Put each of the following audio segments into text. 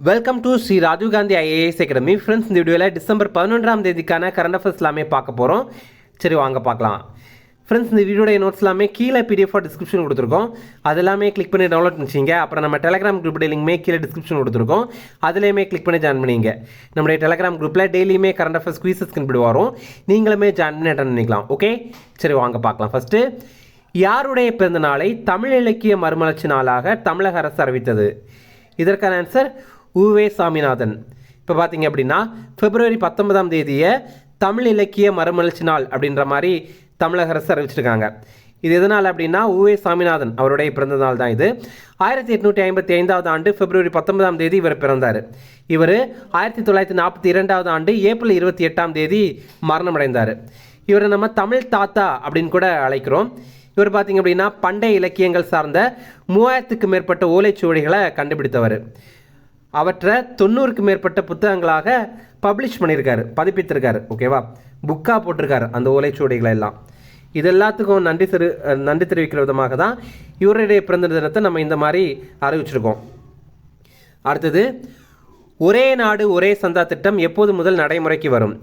Welcome to Shri Rajiv Gandhi IAS academy. Friends, இந்த வீடியோவில் December 11ஆம் தேதிக்கான கரண்ட் அஃபேர்ஸ் எல்லாமே பார்க்க போகிறோம். சரி, வாங்க பார்க்கலாம். ஃப்ரெண்ட்ஸ், இந்த வீடியோடைய நோட்ஸ் எல்லாமே கீழே பிடிஎஃபாக டிஸ்கிரிப்ஷன் கொடுத்துருக்கோம். அது எல்லாமே கிளிக் பண்ணி டவுன்லோட் பண்ணிச்சிங்க. அப்புறம் நம்ம டெலிகிராம் குரூப் லிங்க்மே கீழே டிஸ்கிரிப்ஷன் கொடுத்துருக்கோம். அதுலேயுமே கிளிக் பண்ணி ஜாயின் பண்ணிங்க. நம்முடைய டெலிகிராம் குரூப்பில் டெய்லியுமே கரண்ட் அஃபேர்ஸ் குவீசஸ் கண்டுபிடி வரும். நீங்களுமே ஜாயின் பண்ணி அட்டன் பண்ணிக்கலாம். ஓகே, சரி வாங்க பார்க்கலாம். ஃபஸ்ட்டு, யாருடைய பிறந்த நாளை தமிழ் இலக்கிய மறுமலர்ச்சி நாளாக தமிழக அரசு அறிவித்தது? இதற்கான ஆன்சர் உவே சாமிநாதன். இப்போ பார்த்தீங்க அப்படின்னா பிப்ரவரி 19ஆம் தேதியை தமிழ் இலக்கிய மறுமலர்ச்சி நாள் அப்படின்ற மாதிரி தமிழக அரசு அறிவிச்சிருக்காங்க. இது எதனால் அப்படின்னா உவே சாமிநாதன் அவருடைய பிறந்த நாள் தான் இது. 1855ஆவது ஆண்டு பிப்ரவரி 19ஆம் தேதி இவர் பிறந்தார். இவர் 1942ஆவது ஆண்டு ஏப்ரல் 28ஆம் தேதி மரணமடைந்தார். இவரை நம்ம தமிழ் தாத்தா அப்படின்னு கூட அழைக்கிறோம். இவர் பார்த்தீங்க அப்படின்னா பண்டைய இலக்கியங்கள் சார்ந்த 3000க்கு மேற்பட்ட ஓலைச்சுவடிகளை கண்டுபிடித்தவர். அவற்றை 90க்கு மேற்பட்ட புத்தகங்களாக பப்ளிஷ் பண்ணியிருக்காரு, பதிப்பித்திருக்காரு. ஓகேவா, புக்காக போட்டிருக்காரு அந்த ஓலைச்சுவடிகளை எல்லாம். இது எல்லாத்துக்கும் நன்றி தெரிவிக்கிற விதமாக தான் இவருடைய பிறந்த தினத்தை நம்ம இந்த மாதிரி அறிவிச்சிருக்கோம். அடுத்தது, ஒரே நாடு ஒரே சந்தா திட்டம் எப்போது முதல் நடைமுறைக்கு வரும்?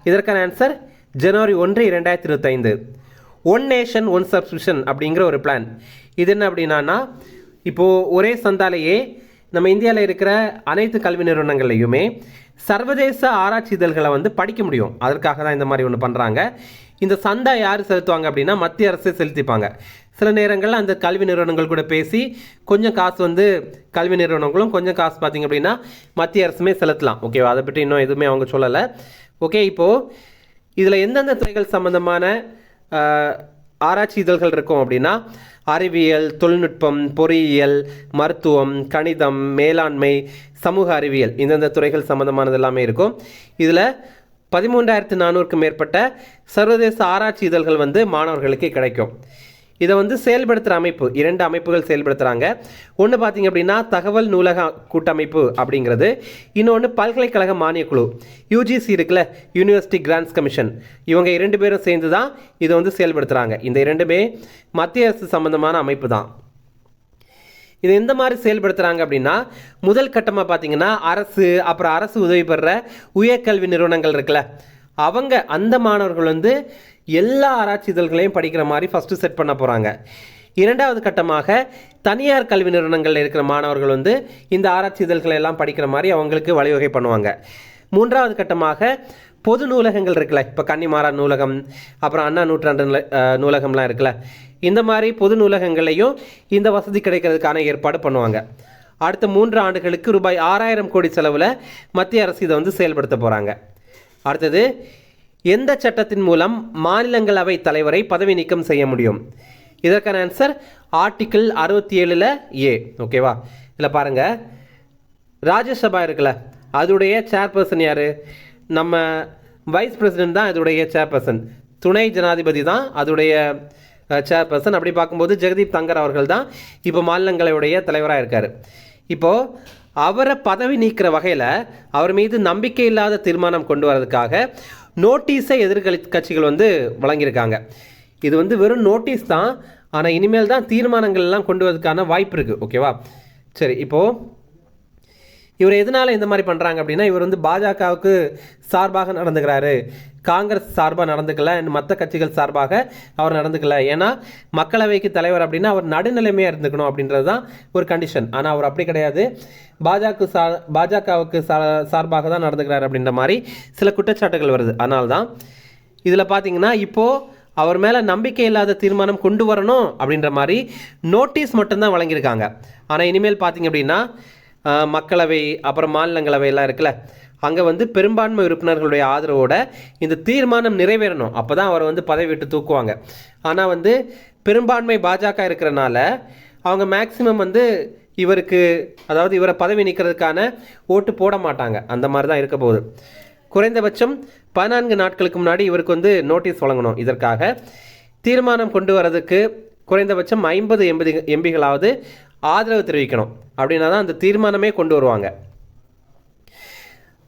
இதற்கான ஆன்சர் ஜனவரி 1, 2025. ஒன் நேஷன் ஒன் சப்ஸ்கிரிப்ஷன் அப்படிங்கிற ஒரு பிளான். இது என்ன அப்படின்னா, இப்போது ஒரே சந்தாலேயே நம்ம இந்தியாவில் இருக்கிற அனைத்து கல்வி நிறுவனங்கள்லையுமே சர்வதேச ஆராய்ச்சி இதழ்களை படிக்க முடியும். அதற்காக தான் இந்த மாதிரி ஒன்று பண்ணுறாங்க. இந்த சந்தா யார் செலுத்துவாங்க அப்படின்னா மத்திய அரசே செலுத்திப்பாங்க. சில நேரங்களில் அந்த கல்வி நிறுவனங்கள் கூட பேசி கொஞ்சம் காசு கல்வி நிறுவனங்களும் கொஞ்சம் காசு பார்த்திங்க அப்படின்னா மத்திய அரசுமே செலுத்தலாம். ஓகேவா, அதை பற்றி இன்னும் எதுவுமே அவங்க சொல்லலை. ஓகே, இப்போது இதில் எந்தெந்த துறைகள் சம்மந்தமான ஆராய்ச்சி இதழ்கள் இருக்கும் அப்படின்னா அறிவியல், தொழில்நுட்பம், பொறியியல், மருத்துவம், கணிதம், மேலாண்மை, சமூக அறிவியல், இந்தந்த துறைகள் சம்மந்தமானது எல்லாமே இருக்கும். இதில் 13,400க்கும் மேற்பட்ட சர்வதேச ஆராய்ச்சி இதழ்கள் மாணவர்களுக்கு கிடைக்கும். இதை செயல்படுத்துகிற அமைப்பு 2 அமைப்புகள் செயல்படுத்துகிறாங்க. ஒன்று பார்த்திங்க அப்படின்னா தகவல் நூலக கூட்டமைப்பு அப்படிங்கிறது, இன்னொன்று பல்கலைக்கழக மானியக்குழு யூஜிசி இருக்குல்ல, யூனிவர்சிட்டி கிராண்ட்ஸ் கமிஷன். இவங்க 2 பேரும் சேர்ந்து தான் இதை செயல்படுத்துகிறாங்க. இந்த 2மே மத்திய அரசு சம்பந்தமான அமைப்பு தான். இது எந்த மாதிரி செயல்படுத்துகிறாங்க அப்படின்னா, முதல் கட்டமாக பார்த்திங்கன்னா அரசு, அப்புறம் அரசு உதவி பெறுற உயர்கல்வி நிறுவனங்கள் இருக்குல்ல, அவங்க அந்த மாணவர்கள் எல்லா ஆராய்ச்சி இதழ்களையும் படிக்கிற மாதிரி ஃபஸ்ட்டு செட் பண்ண போகிறாங்க. 2வது கட்டமாக தனியார் கல்வி நிறுவனங்களில் இருக்கிற மாணவர்கள் இந்த ஆராய்ச்சி இதழ்களை எல்லாம் படிக்கிற மாதிரி அவங்களுக்கு வழிவகை பண்ணுவாங்க. 3வது கட்டமாக பொது நூலகங்கள் இருக்குல்ல, இப்போ கன்னிமாரா நூலகம், அப்புறம் அண்ணா நூற்றாண்டு நூலகம்லாம் இருக்குல்ல, இந்த மாதிரி பொது நூலகங்களையும் இந்த வசதி கிடைக்கிறதுக்கான ஏற்பாடு பண்ணுவாங்க. அடுத்த 3 ஆண்டுகளுக்கு ரூபாய் 6,000 கோடி செலவில் மத்திய அரசு இதை செயல்படுத்த போகிறாங்க. அடுத்தது, எந்த சட்டத்தின் மூலம் மாநிலங்களவை தலைவரை பதவி நீக்கம் செய்ய முடியும்? இதற்கான ஆன்சர் ஆர்டிக்கிள் 67A. ஓகேவா, இதில் பாருங்கள், ராஜ்யசபா இருக்குல்ல, அதோடைய சேர்பர்சன் யார்? நம்ம வைஸ் பிரசிடென்ட் தான் இதோடைய சேர்பர்சன். துணை ஜனாதிபதி தான் அதோடைய சேர்பர்சன். அப்படி பார்க்கும்போது ஜெகதீப் தங்கர் அவர்கள் தான் இப்போ மாநிலங்களவையுடைய தலைவராக இருக்கார். இப்போது அவரை பதவி நீக்கிற வகையில் அவர் மீது நம்பிக்கை இல்லாத தீர்மானம் கொண்டு வரதுக்காக நோட்டீஸை எதிர்கட்சிகள் வழங்கியிருக்காங்க. இது வெறும் நோட்டீஸ் தான், ஆனால் இனிமேல் தான் தீர்மானங்கள் எல்லாம் கொண்டு வரதுக்கான வாய்ப்பு இருக்குது. ஓகேவா, சரி. இப்போது இவர் எதனால் இந்த மாதிரி பண்ணுறாங்க அப்படின்னா, இவர் பாஜகவுக்கு சார்பாக நடந்துக்கிறாரு, காங்கிரஸ் சார்பாக நடந்துக்கல, மற்ற கட்சிகள் சார்பாக அவர் நடந்துக்கல. ஏன்னா மக்களவைக்கு தலைவர் அப்படின்னா அவர் நடுநிலைமையாக இருந்துக்கணும் அப்படின்றது தான் ஒரு கண்டிஷன். ஆனால் அவர் அப்படி கிடையாது, பாஜகவுக்கு சார்பாக தான் நடந்துக்கிறார் அப்படின்ற மாதிரி சில குற்றச்சாட்டுகள் வருது. அதனால்தான் இதில் பார்த்தீங்கன்னா இப்போது அவர் மேலே நம்பிக்கை இல்லாத தீர்மானம் கொண்டு வரணும் அப்படின்ற மாதிரி நோட்டீஸ் மட்டும்தான் வழங்கியிருக்காங்க. ஆனால் இனிமேல் பார்த்தீங்க அப்படின்னா மக்களவை, அப்புறம் மாநிலங்களவை எல்லாம் இருக்குல்ல, அங்கே பெரும்பான்மை உறுப்பினர்களுடைய ஆதரவோட இந்த தீர்மானம் நிறைவேறணும். அப்போ தான் அவரை பதவி விட்டு தூக்குவாங்க. ஆனால் பெரும்பான்மை பாஜக இருக்கிறனால அவங்க மேக்சிமம் இவருக்கு, அதாவது இவரை பதவி நீக்கிறதுக்கான ஓட்டு போட மாட்டாங்க. அந்த மாதிரி தான் இருக்க போகுது. குறைந்தபட்சம் 14 நாட்களுக்கு முன்னாடி இவருக்கு நோட்டீஸ் வழங்கணும். இதற்காக தீர்மானம் கொண்டு வரதுக்கு குறைந்தபட்சம் 50 எம்பிகளாவது ஆதரவு தெரிவிக்கணும். அப்படின்னா தான் அந்த தீர்மானமே கொண்டு வருவாங்க.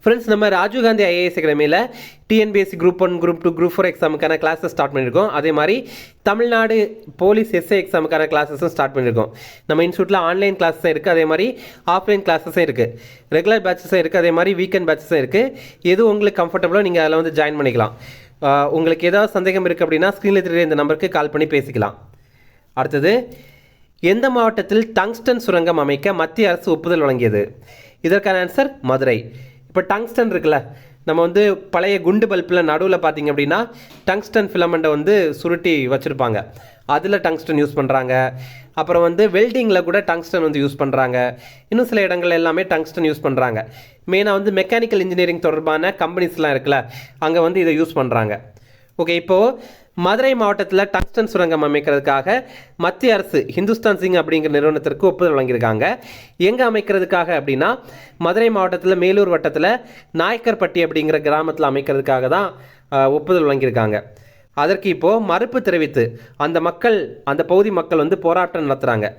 ஃப்ரெண்ட்ஸ், நம்ம ராஜீவ்காந்தி ஐஏஎஸ் அகாடமியில் TNPSC group 1, group 2, group 4 எக்ஸாமுக்கான classes start பண்ணியிருக்கோம். அதே மாதிரி தமிழ்நாடு போலீஸ் எஸ்ஐ எக்ஸாமுக்கான கிளாஸஸும் ஸ்டார்ட் பண்ணியிருக்கோம். நம்ம இன்ஸ்டியூட்டில் ஆன்லைன் கிளாஸஸும் இருக்குது, அதே மாதிரி ஆஃப்லைன் கிளாஸஸும் இருக்குது, ரெகுலர் பேட்சஸும் இருக்குது, அதே மாதிரி வீக்கெண்ட் பேட்சஸும் இருக்குது. எது உங்களுக்கு கம்ஃபர்டபுளோ நீங்கள் அதில் வந்து ஜாயின் பண்ணிக்கலாம். உங்களுக்கு ஏதாவது சந்தேகம் இருக்குது அப்படின்னா ஸ்க்ரீனில் தெரிய இந்த நம்பருக்கு கால் பண்ணி பேசிக்கலாம். அடுத்தது, எந்த மாவட்டத்தில் டங்ஸ்டன் சுரங்கம் அமைக்க மத்திய அரசு ஒப்புதல் வழங்கியது? இதற்கான ஆன்சர் மதுரை. இப்போ டங்ஸ்டன் இருக்குல்ல, நம்ம வந்து பழைய குண்டு பல்பில் நடுவில் பார்த்திங்க அப்படின்னா டங்ஸ்டன் ஃபிலமெண்ட்டை வந்து சுருட்டி வச்சுருப்பாங்க, அதில் டங்ஸ்டன் யூஸ் பண்ணுறாங்க. அப்புறம் வந்து வெல்டிங்கில் கூட டங்ஸ்டன் வந்து யூஸ் பண்ணுறாங்க. இன்னும் சில இடங்கள் எல்லாமே டங்ஸ்டன் யூஸ் பண்ணுறாங்க. மெயினாக வந்து மெக்கானிக்கல் இன்ஜினியரிங் தொடர்பான கம்பெனிஸ்லாம் இருக்குல்ல, அங்கே வந்து இதை யூஸ் பண்ணுறாங்க. ஓகே, இப்போது மதுரை மாவட்டத்தில் டங்ஸ்டன் சுரங்கம் அமைக்கிறதுக்காக மத்திய அரசு ஹிந்துஸ்தான் சிங் அப்படிங்கிற நிறுவனத்திற்கு ஒப்புதல் வழங்கியிருக்காங்க. எங்கே அமைக்கிறதுக்காக அப்படின்னா மதுரை மாவட்டத்தில் மேலூர் வட்டத்தில் நாயக்கர்பட்டி அப்படிங்கிற கிராமத்தில் அமைக்கிறதுக்காக தான் ஒப்புதல் வழங்கியிருக்காங்க. அதற்கு இப்போது மறுப்பு தெரிவித்து அந்த பகுதி மக்கள் வந்து போராட்டம் நடத்துகிறாங்க.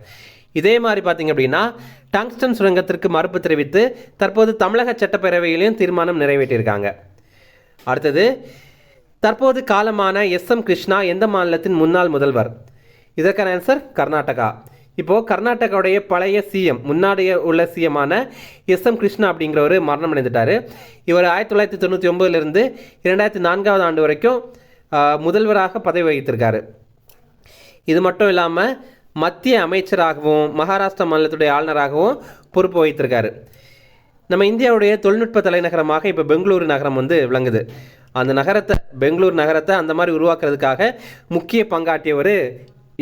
இதே மாதிரி பார்த்திங்க அப்படின்னா டங்ஸ்டன் சுரங்கத்திற்கு மறுப்பு தெரிவித்து தற்போது தமிழக சட்டப்பேரவையிலையும் தீர்மானம் நிறைவேற்றியிருக்காங்க. அடுத்தது, தற்போது காலமான எஸ்.எம். கிருஷ்ணா எந்த மாநிலத்தின் முன்னாள் முதல்வர்? இதற்கான ஆன்சர் கர்நாடகா. இப்போது கர்நாடகாவுடைய பழைய சிஎம், முன்னாடி உள்ள சிஎம்மான எஸ்.எம். கிருஷ்ணா அப்படிங்கிறவர் மரணம் அடைந்துட்டார். இவர் 1999 2004 ஆண்டு வரைக்கும் முதல்வராக பதவி வகித்திருக்காரு. இது மட்டும் இல்லாமல் மத்திய அமைச்சராகவும் மகாராஷ்டிரா மாநிலத்துடைய ஆளுநராகவும் பொறுப்பு வகித்திருக்காரு. நம்ம இந்தியாவுடைய தொழில்நுட்ப தலைநகரமாக இப்போ பெங்களூரு நகரம் வந்து விளங்குது. அந்த பெங்களூர் நகரத்தை அந்த மாதிரி உருவாக்குறதுக்காக முக்கிய பங்காற்றியவர்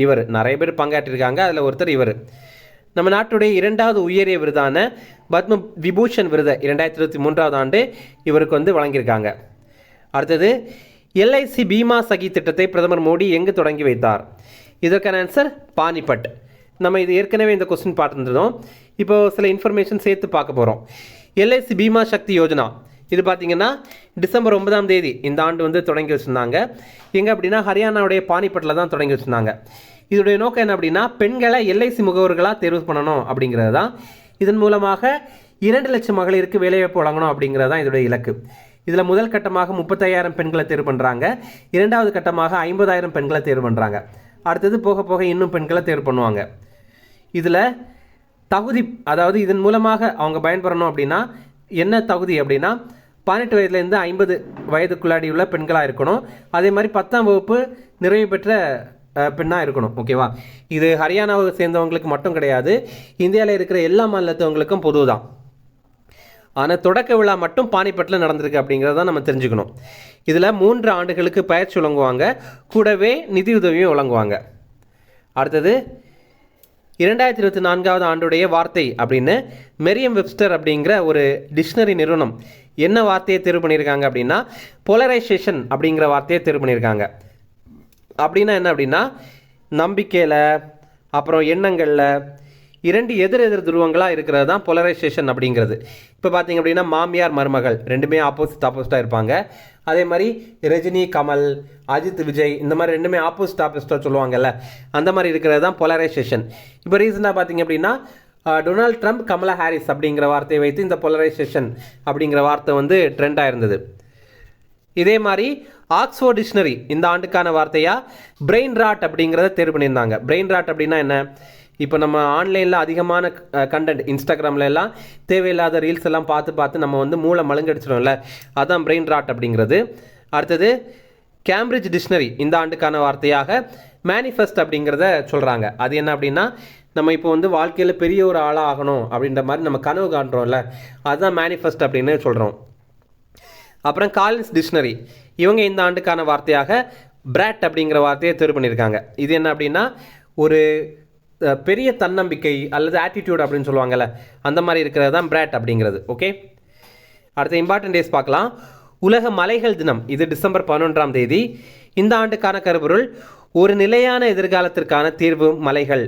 இவர். நிறைய பேர் பங்காற்றியிருக்காங்க, அதில் ஒருத்தர் இவர். நம்ம நாட்டுடைய 2வது உயரிய விருதான பத்ம விபூஷன் விருதை 2023 ஆண்டு இவருக்கு வந்து வழங்கியிருக்காங்க. அடுத்தது, எல்ஐசி பீமா சகி திட்டத்தை பிரதமர் மோடி எங்கு தொடங்கி வைத்தார்? இதற்கான ஆன்சர் பானிபட். நம்ம இது ஏற்கனவே இந்த கொஸ்டின் பார்த்துருந்தோம். இப்போது சில இன்ஃபர்மேஷன் சேர்த்து பார்க்க போகிறோம். எல்ஐசி பீமா சக்தி யோஜனா இது பார்த்திங்கன்னா டிசம்பர் 9 இந்த ஆண்டு வந்து தொடங்கி வச்சுருந்தாங்க. எங்கே அப்படின்னா ஹரியானாவுடைய பானிபட்டில் தான் தொடங்கி வச்சுருந்தாங்க. இதோடைய நோக்கம் என்ன அப்படின்னா பெண்களை எல்ஐசி முகவர்களாக தேர்வு பண்ணணும் அப்படிங்கிறது தான். இதன் மூலமாக 2 லட்சம் மகளிருக்கு வேலைவாய்ப்பு வழங்கணும் அப்படிங்கிறது தான் இதோடைய இலக்கு. இதில் முதல் கட்டமாக 35,000 பெண்களை தேர்வு பண்ணுறாங்க. 2வது கட்டமாக 50,000 பெண்களை தேர்வு பண்ணுறாங்க. அடுத்தது போக போக இன்னும் பெண்களை தேர்வு பண்ணுவாங்க. இதில் தகுதி, அதாவது இதன் மூலமாக அவங்க பயன்பெறணும் அப்படின்னா என்ன தகுதி அப்படின்னா 18 வயதுலேருந்து 50 வயதுக்குள்ளாடி உள்ள பெண்களாக இருக்கணும். அதே மாதிரி 10ஆம் வகுப்பு நிறைவு பெற்ற பெண்ணாக இருக்கணும். ஓகேவா? இது ஹரியானாவை சேர்ந்தவங்களுக்கு மட்டும் கிடையாது, இந்தியாவில் இருக்கிற எல்லா மாநிலத்தவங்களுக்கும் பொது தான். ஆனால் தொடக்க விழா மட்டும் பானிபட்டில் நடந்திருக்கு அப்படிங்கிறத நம்ம தெரிஞ்சுக்கணும். இதில் 3 ஆண்டுகளுக்கு பயிற்சி வழங்குவாங்க, கூடவே நிதியுதவியும் வழங்குவாங்க. அடுத்தது, 2024 ஆண்டுடைய வார்த்தை அப்படின்னு மெரியம் வெப்ஸ்டர் அப்படிங்கிற ஒரு டிக்ஷனரி நிறுவனம் என்ன வார்த்தையை தேர்வு பண்ணியிருக்காங்க அப்படின்னா போலரைசேஷன் அப்படிங்கிற வார்த்தையை தேர்வு பண்ணியிருக்காங்க. அப்படின்னா என்ன அப்படின்னா நம்பிக்கையில் அப்புறம் எண்ணங்களில் 2 எதிர் துருவங்களாக இருக்கிறது தான் போலரைசேஷன் அப்படிங்கிறது. இப்போ பார்த்திங்க அப்படின்னா மாமியார் மருமகள் ரெண்டுமே ஆப்போசிட்டாக இருப்பாங்க. அதே மாதிரி ரஜினி கமல், அஜித் விஜய் இந்த மாதிரி ரெண்டுமே ஆப்போசிட்டாக சொல்லுவாங்கல்ல, அந்த மாதிரி இருக்கிறது தான் போலரைசேஷன். இப்போ ரீசெண்டாக பார்த்திங்க அப்படின்னா டொனால்ட் ட்ரம்ப், கமலா ஹாரிஸ் அப்படிங்கிற வார்த்தையை வைத்து இந்த போலரைசேஷன் அப்படிங்கிற வார்த்தை வந்து ட்ரெண்டாக இருந்தது. இதே மாதிரி ஆக்ஸ்ஃபோர்ட் டிக்ஷனரி இந்த ஆண்டுக்கான வார்த்தையாக பிரெயின் ராட் அப்படிங்கிறத தேர்வு பண்ணியிருந்தாங்க. பிரெயின் ராட் அப்படின்னா என்ன? இப்போ நம்ம ஆன்லைனில் அதிகமான கண்டென்ட் இன்ஸ்டாகிராமில் எல்லாம் தேவையில்லாத ரீல்ஸ் எல்லாம் பார்த்து நம்ம வந்து மூளை மழுங்கடிச்சிடும்ல, அதான் பிரெயின் ராட் அப்படிங்கிறது. அடுத்தது, கேம்பிரிட்ஜ் டிக்ஷனரி இந்த ஆண்டுக்கான வார்த்தையாக மேனிஃபெஸ்ட் அப்படிங்கிறத சொல்கிறாங்க. அது என்ன அப்படின்னா நம்ம இப்போ வந்து வாழ்க்கையில் பெரிய ஒரு ஆளாக ஆகணும் அப்படின்ற மாதிரி நம்ம கனவு காண்றோம்ல, அதுதான் மேனிஃபெஸ்ட் அப்படின்னு சொல்கிறோம். அப்புறம் காலின்ஸ் டிக்ஷனரி இவங்க இந்த ஆண்டுக்கான வார்த்தையாக பிராட் அப்படிங்கிற வார்த்தையை தேர்வு பண்ணியிருக்காங்க. இது என்ன அப்படின்னா ஒரு பெரிய தன்னம்பிக்கை அல்லது ஆட்டிடியூட் அப்படின்னு சொல்லுவாங்கள்ல, அந்த மாதிரி இருக்கிறது தான் பிராட் அப்படிங்கிறது. ஓகே, அடுத்த இம்பார்ட்டன்ட் டேஸ் பார்க்கலாம். உலக மலைகள் தினம் இது டிசம்பர் 11 இந்த ஆண்டுக்கான கருப்பொருள் ஒரு நிலையான எதிர்காலத்திற்கான தீர்வு மலைகள்,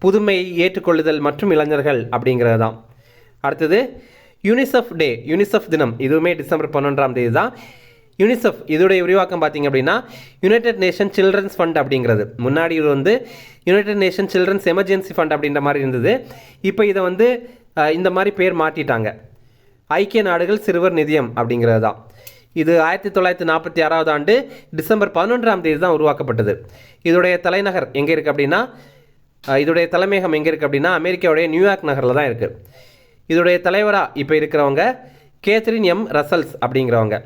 புதுமை, ஏற்றுக்கொள்ளுதல் மற்றும் இளைஞர்கள் அப்படிங்கிறது தான். அடுத்தது யூனிசெஃப் தினம் இதுவுமே டிசம்பர் 11 தான். யூனிசெஃப் இதோடைய விரிவாக்கம் பார்த்திங்க அப்படின்னா யுனைடெட் நேஷன் சில்ட்ரன்ஸ் ஃபண்ட் அப்படிங்கிறது. முன்னாடி இது வந்து united nation children's emergency fund அப்படின்ற மாதிரி இருந்தது. இப்போ இதை வந்து இந்த மாதிரி பேர் மாற்றிட்டாங்க. ஐக்கிய நாடுகள் சிறுவர் நிதியம் அப்படிங்கிறது தான். இது 1946 ஆண்டு டிசம்பர் 11 தான் உருவாக்கப்பட்டது. இதோடைய தலைநகர் எங்கே இருக்குது அப்படின்னா, இதோடைய தலைமையகம் எங்கே இருக்குது அப்படின்னா அமெரிக்காவுடைய நியூயார்க் நகரில் தான் இருக்குது. இதோடைய தலைவராக இப்போ இருக்கிறவங்க கேத்ரின் எம் ரசல்ஸ் அப்படிங்கிறவங்க.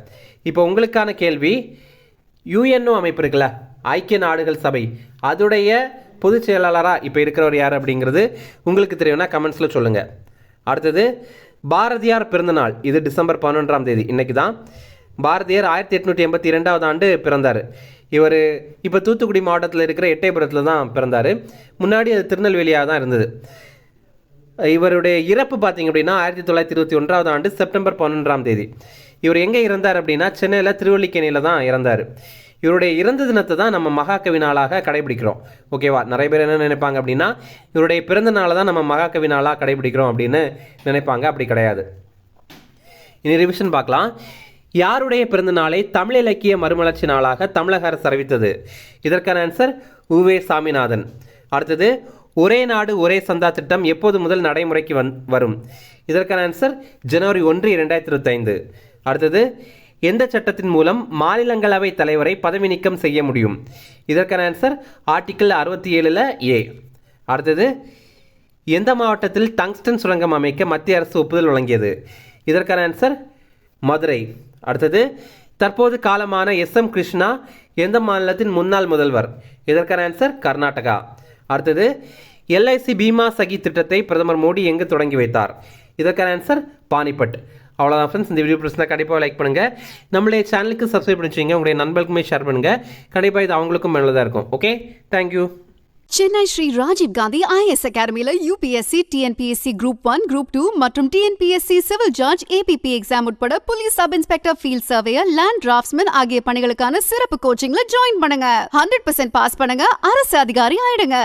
இப்போ உங்களுக்கான கேள்வி, யுஎன்ஓ அமைப்பு இருக்குல்ல, ஐக்கிய நாடுகள் சபை, அதோடைய பொதுச் செயலாளராக இப்போ இருக்கிறவர் யார் அப்படிங்கிறது உங்களுக்கு தெரியும்னா கமெண்ட்ஸில் சொல்லுங்கள். அடுத்தது பாரதியார் பிறந்தநாள். இது டிசம்பர் 11 இன்றைக்கி தான். பாரதியார் 1882 ஆண்டு பிறந்தார். இவர் இப்போ தூத்துக்குடி மாவட்டத்தில் இருக்கிற எட்டயபுரத்தில் தான் பிறந்தார். முன்னாடி அது திருநெல்வேலியாக தான் இருந்தது. இவருடைய இறப்பு பார்த்தீங்க அப்படின்னா 1921 ஆண்டு செப்டம்பர் 11 இவர் எங்கே இறந்தார் அப்படின்னா சென்னையில் திருவல்லிக்கேணியில் தான் இறந்தார். இவருடைய இறந்த தினத்தை தான் நம்ம மகாகவி நாளாக கடைபிடிக்கிறோம். ஓகேவா? நிறைய பேர் என்ன நினைப்பாங்க அப்படின்னா இவருடைய பிறந்த நாளை தான் நம்ம மகாகவி நாளாக கடைபிடிக்கிறோம் அப்படின்னு நினைப்பாங்க. அப்படி கிடையாது. இனி ரிவிஷன் பார்க்கலாம். யாருடைய பிறந்த நாளை தமிழ் இலக்கிய மறுமலர்ச்சி நாளாக தமிழக அரசு அறிவித்தது? இதற்கான ஆன்சர் உவே சாமிநாதன். அடுத்தது ஒரே நாடு ஒரே சந்தா திட்டம் எப்போது முதல் நடைமுறைக்கு வரும்? இதற்கான ஆன்சர் ஜனவரி 1, 2025. அடுத்தது எந்த சட்டத்தின் மூலம் மாநிலங்களவை தலைவரை பதவி நீக்கம் செய்ய முடியும்? இதற்கான ஆன்சர் ஆர்டிக்கிள் 67A. அடுத்தது எந்த மாவட்டத்தில் டங்ஸ்டன் சுரங்கம் அமைக்க மத்திய அரசு ஒப்புதல் வழங்கியது? இதற்கான ஆன்சர் மதுரை. அடுத்தது தற்போது காலமான SM கிருஷ்ணா எந்த மாநிலத்தின் முன்னாள் முதல்வர்? இதற்கான ஆன்சர் கர்நாடகா. அடுத்தது LIC பீமா சகி திட்டத்தை பிரதமர் மோடி எங்கு தொடங்கி வைத்தார்? இதற்கான ஆன்சர் பானிபட். அவ்வளோதான் ஃப்ரெண்ட்ஸ். இந்த வீடியோ பிடிச்சிருந்தா கண்டிப்பாக லைக் பண்ணுங்கள். நம்மளுடைய சேனலுக்கு சப்ஸ்கிரைப் பண்ணி வச்சுங்க. உங்களுடைய நண்பர்களுக்குமே ஷேர் பண்ணுங்கள். கண்டிப்பாக இது அவங்களுக்கும் நல்லதாக இருக்கும். Okay, thank you. Chennai Shri Rajiv Gandhi IAS அகாடமியில் UPSC, TNPSC Group 1, Group 2 மற்றும் TNPSC civil judge, APP exam உட்பட police sub inspector, field surveyor, land draftsman ஆகிய பணிகளுக்கான சிறப்பு கோச்சிங்ல ஜாயின் பண்ணுங்க. 100% பாஸ் பண்ணுங்க, அரசு அதிகாரி ஆயிடுங்க.